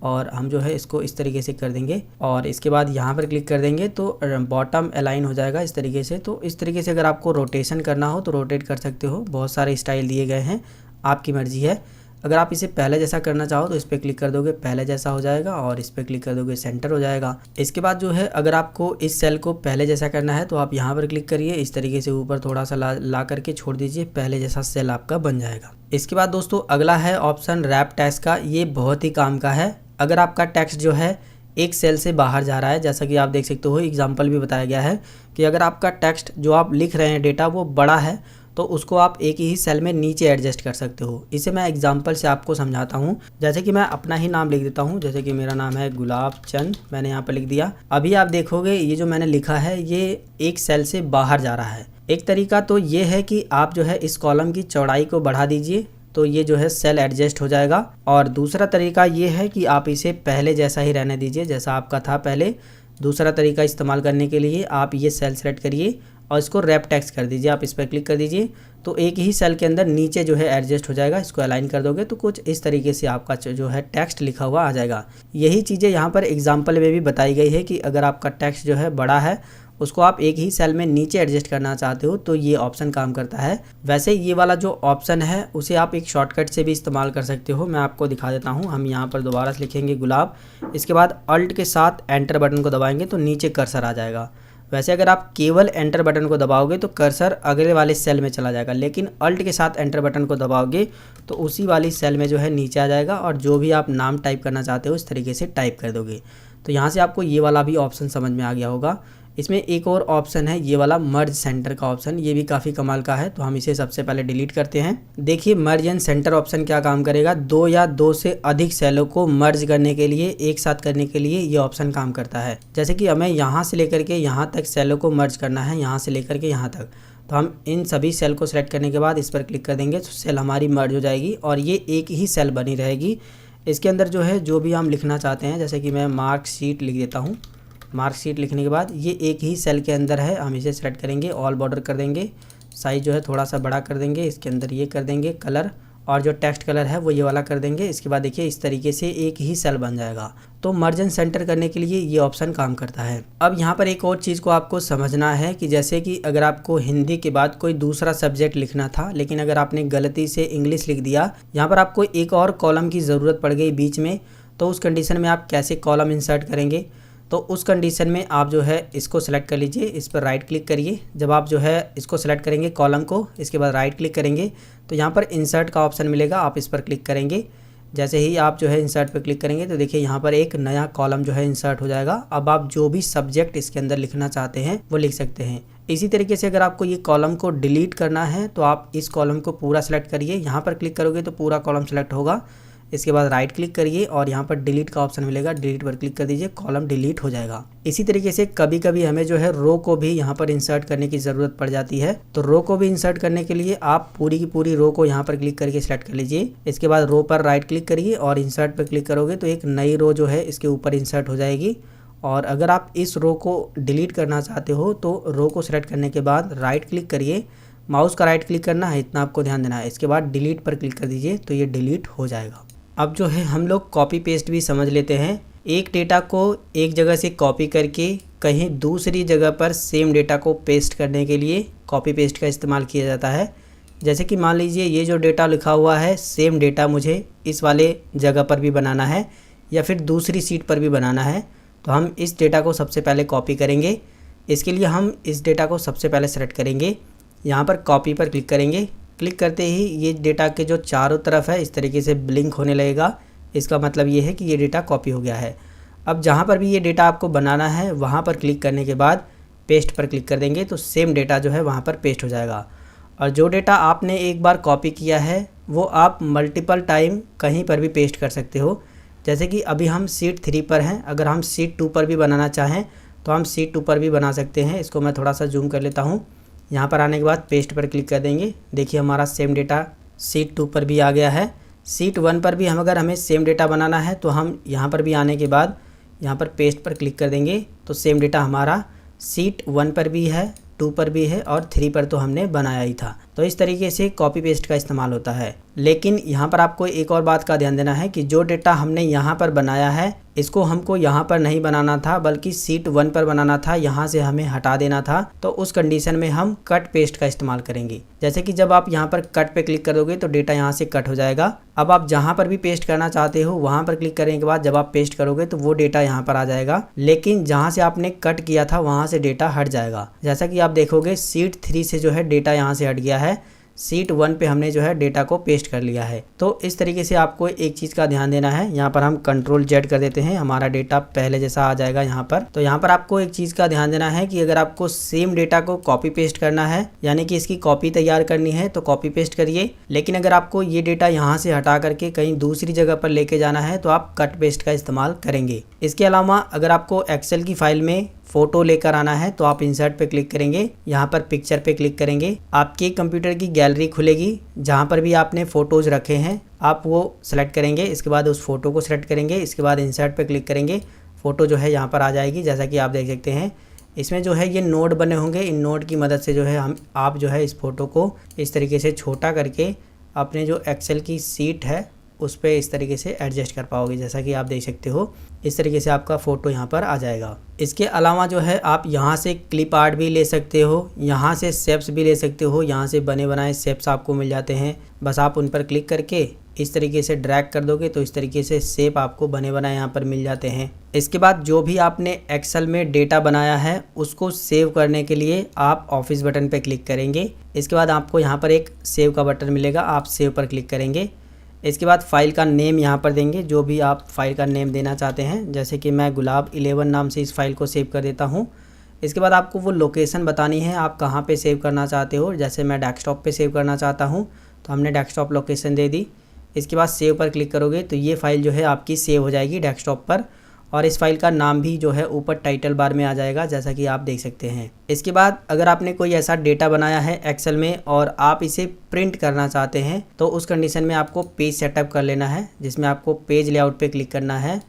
और हम जो है इसको इस तरीके से कर देंगे और इसके बाद यहाँ पर क्लिक कर देंगे तो बॉटम अलाइन हो जाएगा इस तरीके से। तो इस तरीके से अगर आपको रोटेशन करना हो तो रोटेट कर सकते हो। बहुत सारे स्टाइल दिए गए हैं, आपकी मर्जी है। अगर आप इसे पहले जैसा करना चाहो तो इस पर क्लिक कर दोगे, पहले जैसा हो जाएगा, और इस पर क्लिक कर दोगे, सेंटर हो जाएगा। इसके बाद जो है अगर आपको इस सेल को पहले जैसा करना है तो आप यहाँ पर क्लिक करिए, इस तरीके से ऊपर थोड़ा सा ला करके छोड़ दीजिए, पहले जैसा सेल आपका बन जाएगा। इसके बाद दोस्तों अगला है ऑप्शन रैप टेक्स्ट का। ये बहुत ही काम का है। अगर आपका टेक्स्ट जो है एक सेल से बाहर जा रहा है, जैसा कि आप देख सकते हो एग्जाम्पल भी बताया गया है कि अगर आपका टेक्स्ट जो आप लिख रहे हैं डेटा वो बड़ा है तो उसको आप एक ही सेल में नीचे एडजस्ट कर सकते हो। इसे मैं एग्जांपल से आपको समझाता हूँ। जैसे कि मैं अपना ही नाम लिख देता हूँ, जैसे कि मेरा नाम है गुलाब चंद, मैंने यहाँ पर लिख दिया। अभी आप देखोगे ये जो मैंने लिखा है ये एक सेल से बाहर जा रहा है। एक तरीका तो ये है कि आप जो है इस कॉलम की चौड़ाई को बढ़ा दीजिए तो ये जो है सेल एडजस्ट हो जाएगा। और दूसरा तरीका ये है कि आप इसे पहले जैसा ही रहने दीजिए जैसा आपका था पहले। दूसरा तरीका इस्तेमाल करने के लिए आप ये सेल सेलेक्ट करिए और इसको रैप टेक्स्ट कर दीजिए। आप इस पर क्लिक कर दीजिए तो एक ही सेल के अंदर नीचे जो है एडजस्ट हो जाएगा। इसको अलाइन कर दोगे तो कुछ इस तरीके से आपका जो है टेक्स्ट लिखा हुआ आ जाएगा। यही चीज़ें यहाँ पर एग्जाम्पल में भी बताई गई है कि अगर आपका टेक्स्ट जो है बड़ा है उसको आप एक ही सेल में नीचे एडजस्ट करना चाहते हो तो ये ऑप्शन काम करता है। वैसे ये वाला जो ऑप्शन है उसे आप एक शॉर्टकट से भी इस्तेमाल कर सकते हो, मैं आपको दिखा देता हूँ। हम यहाँ पर दोबारा से लिखेंगे गुलाब, इसके बाद अल्ट के साथ एंटर बटन को दबाएंगे तो नीचे कर्सर आ जाएगा। वैसे अगर आप केवल एंटर बटन को दबाओगे तो कर्सर अगले वाले सेल में चला जाएगा, लेकिन अल्ट के साथ एंटर बटन को दबाओगे तो उसी वाली सेल में जो है नीचे आ जाएगा और जो भी आप नाम टाइप करना चाहते हो इस तरीके से टाइप कर दोगे। तो यहाँ से आपको ये वाला भी ऑप्शन समझ में आ गया होगा। इसमें एक और ऑप्शन है ये वाला मर्ज सेंटर का ऑप्शन, ये भी काफ़ी कमाल का है। तो हम इसे सबसे पहले डिलीट करते हैं। देखिए मर्ज एंड सेंटर ऑप्शन क्या काम करेगा, दो या दो से अधिक सेलों को मर्ज करने के लिए, एक साथ करने के लिए ये ऑप्शन काम करता है। जैसे कि हमें यहाँ से लेकर के यहाँ तक सेलों को मर्ज करना है, यहाँ से लेकर के यहाँ तक, तो हम इन सभी सेल को सिलेक्ट करने के बाद इस पर क्लिक कर देंगे तो सेल हमारी मर्ज हो जाएगी और ये एक ही सेल बनी रहेगी। इसके अंदर जो है जो भी हम लिखना चाहते हैं, जैसे कि मैं मार्कशीट लिख देता हूँ। मार्कशीट लिखने के बाद ये एक ही सेल के अंदर है, हम इसे सेलेक्ट करेंगे, ऑल बॉर्डर कर देंगे, साइज जो है थोड़ा सा बड़ा कर देंगे, इसके अंदर ये कर देंगे कलर, और जो टेक्स्ट कलर है वो ये वाला कर देंगे। इसके बाद देखिए इस तरीके से एक ही सेल बन जाएगा। तो मर्ज एंड सेंटर करने के लिए ये ऑप्शन काम करता है। अब यहाँ पर एक और चीज़ को आपको समझना है कि जैसे कि अगर आपको हिंदी के बाद कोई दूसरा सब्जेक्ट लिखना था, लेकिन अगर आपने गलती से इंग्लिश लिख दिया, यहाँ पर आपको एक और कॉलम की ज़रूरत पड़ गई बीच में, तो उस कंडीशन में आप कैसे कॉलम इंसर्ट करेंगे। तो उस कंडीशन में आप जो है इसको सेलेक्ट कर लीजिए, इस पर राइट क्लिक करिए। जब आप जो है इसको सेलेक्ट करेंगे कॉलम को, इसके बाद राइट क्लिक करेंगे तो यहाँ पर इंसर्ट का ऑप्शन मिलेगा, आप इस पर क्लिक करेंगे। जैसे ही आप जो है इंसर्ट पर क्लिक करेंगे तो देखिए यहाँ पर एक नया कॉलम जो है इंसर्ट हो जाएगा। अब आप जो भी सब्जेक्ट इसके अंदर लिखना चाहते हैं वो लिख सकते हैं। इसी तरीके से अगर आपको ये कॉलम को डिलीट करना है तो आप इस कॉलम को पूरा सेलेक्ट करिए, यहाँ पर क्लिक करोगे तो पूरा कॉलम सेलेक्ट होगा। इसके बाद राइट क्लिक करिए और यहाँ पर डिलीट का ऑप्शन मिलेगा, डिलीट पर क्लिक कर दीजिए, कॉलम डिलीट हो जाएगा। इसी तरीके से कभी कभी हमें जो है रो को भी यहाँ पर इंसर्ट करने की ज़रूरत पड़ जाती है। तो रो को भी इंसर्ट करने के लिए आप पूरी की पूरी रो को यहाँ पर क्लिक करके सेलेक्ट कर लीजिए। इसके बाद रो पर राइट क्लिक करिए और इंसर्ट पर क्लिक करोगे तो एक नई रो जो है इसके ऊपर इंसर्ट हो जाएगी। और अगर आप इस रो को डिलीट करना चाहते हो तो रो को सिलेक्ट करने के बाद राइट क्लिक करिए, माउस का राइट क्लिक करना है, इतना आपको ध्यान देना है। इसके बाद डिलीट पर क्लिक कर दीजिए तो ये डिलीट हो जाएगा। अब जो है हम लोग कॉपी पेस्ट भी समझ लेते हैं। एक डेटा को एक जगह से कॉपी करके कहीं दूसरी जगह पर सेम डेटा को पेस्ट करने के लिए कॉपी पेस्ट का इस्तेमाल किया जाता है। जैसे कि मान लीजिए ये जो डेटा लिखा हुआ है, सेम डेटा मुझे इस वाले जगह पर भी बनाना है, या फिर दूसरी शीट पर भी बनाना है तो हम इस डेटा को सबसे पहले कॉपी करेंगे। इसके लिए हम इस डेटा को सबसे पहले सेलेक्ट करेंगे, यहाँ पर कॉपी पर क्लिक करेंगे। क्लिक करते ही ये डेटा के जो चारों तरफ है इस तरीके से ब्लिंक होने लगेगा। इसका मतलब ये है कि ये डेटा कॉपी हो गया है। अब जहाँ पर भी ये डेटा आपको बनाना है वहाँ पर क्लिक करने के बाद पेस्ट पर क्लिक कर देंगे तो सेम डेटा जो है वहाँ पर पेस्ट हो जाएगा। और जो डेटा आपने एक बार कॉपी किया है वो आप मल्टीपल टाइम कहीं पर भी पेस्ट कर सकते हो। जैसे कि अभी हम शीट 3 पर हैं, अगर हम शीट 2 पर भी बनाना चाहें तो हम शीट 2 पर भी बना सकते हैं। इसको मैं थोड़ा सा जूम कर लेता हूँ। यहाँ पर आने के बाद पेस्ट पर क्लिक कर देंगे। देखिए हमारा सेम डेटा शीट 2 पर भी आ गया है। शीट 1 पर भी अगर हमें सेम डेटा बनाना है तो हम यहाँ पर भी आने के बाद यहाँ पर पेस्ट पर क्लिक कर देंगे तो सेम डेटा हमारा शीट 1 पर भी है, 2 पर भी है और 3 पर तो हमने बनाया ही था। तो इस तरीके से कॉपी पेस्ट का इस्तेमाल होता है। लेकिन यहाँ पर आपको एक और बात का ध्यान देना है कि जो डेटा हमने यहाँ पर बनाया है इसको हमको यहाँ पर नहीं बनाना था बल्कि शीट 1 पर बनाना था, यहाँ से हमें हटा देना था। तो उस कंडीशन में हम कट पेस्ट का इस्तेमाल करेंगे। जैसे कि जब आप यहाँ पर कट पे क्लिक करोगे तो डेटा यहाँ से कट हो जाएगा। अब आप जहाँ पर भी पेस्ट करना चाहते हो वहाँ पर क्लिक करने के बाद जब आप पेस्ट करोगे तो वो डेटा यहाँ पर आ जाएगा, लेकिन जहाँ से आपने कट किया था वहाँ से डेटा हट जाएगा। जैसा कि आप देखोगे शीट 3 से जो है डेटा यहाँ से हट गया है, शीट 1 पे हमने जो है डेटा को पेस्ट कर लिया है। तो इस तरीके से आपको एक चीज़ का ध्यान देना है। यहाँ पर हम कंट्रोल जेड कर देते हैं, हमारा डेटा पहले जैसा आ जाएगा यहाँ पर। तो यहाँ पर आपको एक चीज़ का ध्यान देना है कि अगर आपको सेम डेटा को कॉपी पेस्ट करना है, यानी कि इसकी कॉपी तैयार करनी है तो कॉपी पेस्ट करिए। लेकिन अगर आपको ये डेटा यहाँ से हटा करके कहीं दूसरी जगह पर लेके जाना है तो आप कट पेस्ट का इस्तेमाल करेंगे। इसके अलावा अगर आपको एक्सेल की फाइल में फोटो लेकर आना है तो आप इंसर्ट पे क्लिक करेंगे, यहाँ पर पिक्चर पे क्लिक करेंगे, आपके कंप्यूटर की गैलरी खुलेगी। जहाँ पर भी आपने फ़ोटोज़ रखे हैं आप वो सेलेक्ट करेंगे। इसके बाद उस फोटो को सेलेक्ट करेंगे, इसके बाद इंसर्ट पे क्लिक करेंगे, फ़ोटो जो है यहाँ पर आ जाएगी। जैसा कि आप देख सकते हैं इसमें जो है ये नोड बने होंगे, इन नोड की मदद से जो है आप जो है इस फ़ोटो को इस तरीके से छोटा करके अपने जो एक्सेल की सीट है उस पर इस तरीके से एडजस्ट कर पाओगे। जैसा कि आप देख सकते हो इस तरीके से आपका फ़ोटो यहाँ पर आ जाएगा। इसके अलावा जो है आप यहाँ से क्लिप आर्ट भी ले सकते हो, यहाँ से शेप्स भी ले सकते हो। यहाँ से बने बनाए शेप्स आपको मिल जाते हैं, बस आप उन पर क्लिक करके इस तरीके से ड्रैग कर दोगे तो इस तरीके से शेप आपको बने बनाए यहाँ पर मिल जाते हैं। इसके बाद जो भी आपने एक्सेल में डेटा बनाया है उसको सेव करने के लिए आप ऑफिस बटन पर क्लिक करेंगे। इसके बाद आपको यहाँ पर एक सेव का बटन मिलेगा, आप सेव पर क्लिक करेंगे। इसके बाद फाइल का नेम यहाँ पर देंगे, जो भी आप फाइल का नेम देना चाहते हैं। जैसे कि मैं गुलाब 11 नाम से इस फाइल को सेव कर देता हूँ। इसके बाद आपको वो लोकेशन बतानी है, आप कहाँ पे सेव करना चाहते हो। जैसे मैं डेस्कटॉप पे सेव करना चाहता हूँ तो हमने डेस्कटॉप लोकेशन दे दी। इसके बाद सेव पर क्लिक करोगे तो ये फ़ाइल जो है आपकी सेव हो जाएगी डेस्कटॉप पर, और इस फाइल का नाम भी जो है ऊपर टाइटल बार में आ जाएगा, जैसा कि आप देख सकते हैं। इसके बाद अगर आपने कोई ऐसा डेटा बनाया है एक्सेल में और आप इसे प्रिंट करना चाहते हैं तो उस कंडीशन में आपको पेज सेटअप कर लेना है, जिसमें आपको पेज लेआउट पे क्लिक करना है।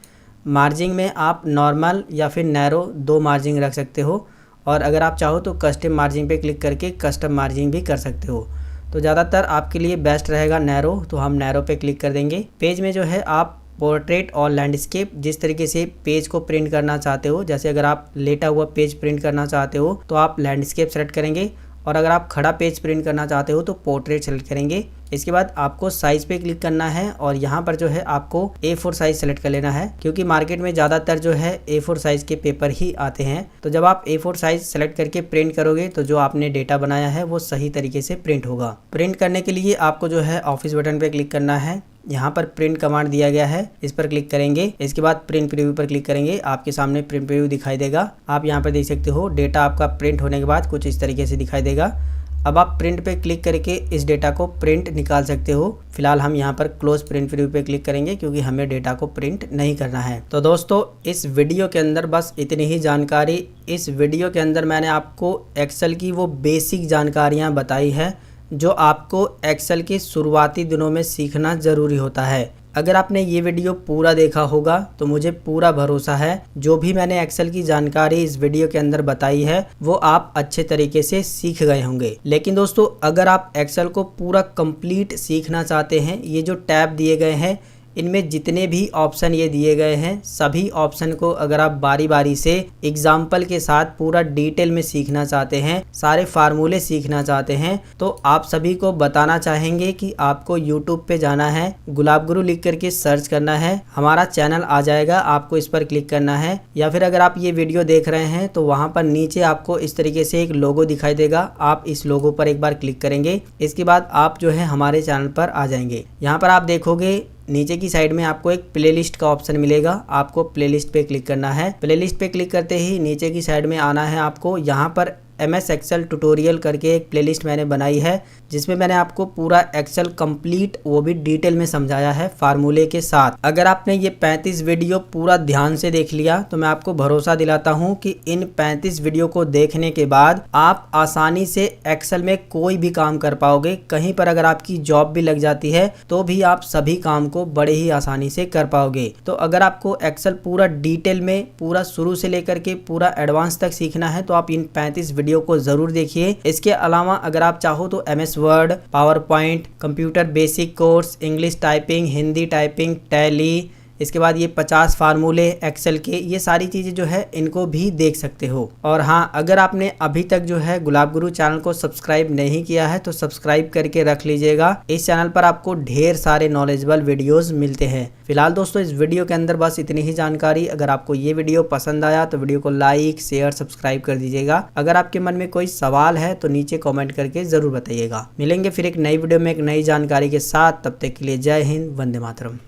मार्जिंग में आप नॉर्मल या फिर नैरो 2 मार्जिंग रख सकते हो, और अगर आप चाहो तो कस्टम मार्जिंग पे क्लिक करके कस्टम मार्जिंग भी कर सकते हो। तो ज़्यादातर आपके लिए बेस्ट रहेगा नैरो, तो हम नैरो पे क्लिक कर देंगे। पेज में जो है आप पोर्ट्रेट और लैंडस्केप जिस तरीके से पेज को प्रिंट करना चाहते हो, जैसे अगर आप लेटा हुआ पेज प्रिंट करना चाहते हो तो आप लैंडस्केप सेलेक्ट करेंगे, और अगर आप खड़ा पेज प्रिंट करना चाहते हो तो पोर्ट्रेट सेलेक्ट करेंगे। इसके बाद आपको साइज़ पे क्लिक करना है और यहाँ पर जो है आपको A4 साइज़ सेलेक्ट कर लेना है, क्योंकि मार्केट में ज़्यादातर जो है A4 साइज़ के पेपर ही आते हैं। तो जब आप A4 साइज़ सेलेक्ट करके प्रिंट करोगे तो जो आपने डेटा बनाया है वो सही तरीके से प्रिंट होगा। प्रिंट करने के लिए आपको जो है ऑफिस बटन पर क्लिक करना है, यहाँ पर प्रिंट कमांड दिया गया है, इस पर क्लिक करेंगे। इसके बाद प्रिंट प्रीव्यू पर क्लिक करेंगे, आपके सामने प्रिंट प्रीव्यू दिखाई देगा। आप यहाँ पर देख सकते हो डेटा आपका प्रिंट होने के बाद कुछ इस तरीके से दिखाई देगा। अब आप प्रिंट पे क्लिक करके इस डेटा को प्रिंट निकाल सकते हो। फिलहाल हम यहाँ पर क्लोज प्रिंट प्रीव्यू पे क्लिक करेंगे, क्योंकि हमें डेटा को प्रिंट नहीं करना है। तो दोस्तों इस वीडियो के अंदर बस इतनी ही जानकारी। इस वीडियो के अंदर मैंने आपको एक्सेल की वो बेसिक जानकारियाँ बताई है जो आपको एक्सेल के शुरुआती दिनों में सीखना ज़रूरी होता है। अगर आपने ये वीडियो पूरा देखा होगा तो मुझे पूरा भरोसा है जो भी मैंने एक्सेल की जानकारी इस वीडियो के अंदर बताई है वो आप अच्छे तरीके से सीख गए होंगे। लेकिन दोस्तों अगर आप एक्सेल को पूरा कंप्लीट सीखना चाहते हैं, ये जो टैब दिए गए हैं इनमें जितने भी ऑप्शन ये दिए गए हैं सभी ऑप्शन को अगर आप बारी बारी से एग्जाम्पल के साथ पूरा डिटेल में सीखना चाहते हैं, सारे फार्मूले सीखना चाहते हैं, तो आप सभी को बताना चाहेंगे कि आपको यूट्यूब पे जाना है, गुलाब गुरु लिख करके सर्च करना है, हमारा चैनल आ जाएगा, आपको इस पर क्लिक करना है। या फिर अगर आप ये वीडियो देख रहे हैं तो वहां पर नीचे आपको इस तरीके से एक लोगो दिखाई देगा, आप इस लोगो पर एक बार क्लिक करेंगे। इसके बाद आप जो है हमारे चैनल पर आ जाएंगे। यहाँ पर आप देखोगे नीचे की साइड में आपको एक प्लेलिस्ट का ऑप्शन मिलेगा, आपको प्लेलिस्ट पे क्लिक करना है। प्लेलिस्ट पे क्लिक करते ही नीचे की साइड में आना है आपको। यहाँ पर MS एक्सेल ट्यूटोरियल करके एक प्लेलिस्ट मैंने बनाई है, जिसमें मैंने आपको पूरा एक्सेल कंप्लीट वो भी डिटेल में समझाया है फार्मूले के साथ। अगर आपने ये 35 वीडियो पूरा ध्यान से देख लिया तो मैं आपको भरोसा दिलाता हूँ कि इन 35 वीडियो को देखने के बाद आप आसानी से एक्सेल में कोई भी काम कर पाओगे। कहीं पर अगर आपकी जॉब भी लग जाती है तो भी आप सभी काम को बड़े ही आसानी से कर पाओगे। तो अगर आपको एक्सेल पूरा डिटेल में पूरा शुरू से लेकर के पूरा एडवांस तक सीखना है तो आप इन 35 वीडियो को जरूर देखिए। इसके अलावा अगर आप चाहो तो MS word, power point, computer basic course, English typing, Hindi typing, tally, इसके बाद ये 50 फार्मूले एक्सेल के, ये सारी चीज़ें जो है इनको भी देख सकते हो। और हाँ, अगर आपने अभी तक जो है गुलाब गुरु चैनल को सब्सक्राइब नहीं किया है तो सब्सक्राइब करके रख लीजिएगा। इस चैनल पर आपको ढेर सारे नॉलेजेबल वीडियोस मिलते हैं। फिलहाल दोस्तों इस वीडियो के अंदर बस इतनी ही जानकारी। अगर आपको ये वीडियो पसंद आया तो वीडियो को लाइक, शेयर, सब्सक्राइब कर दीजिएगा। अगर आपके मन में कोई सवाल है तो नीचे कॉमेंट करके जरूर बताइएगा। मिलेंगे फिर एक नई वीडियो में एक नई जानकारी के साथ, तब तक के लिए जय हिंद, वंदे मातरम।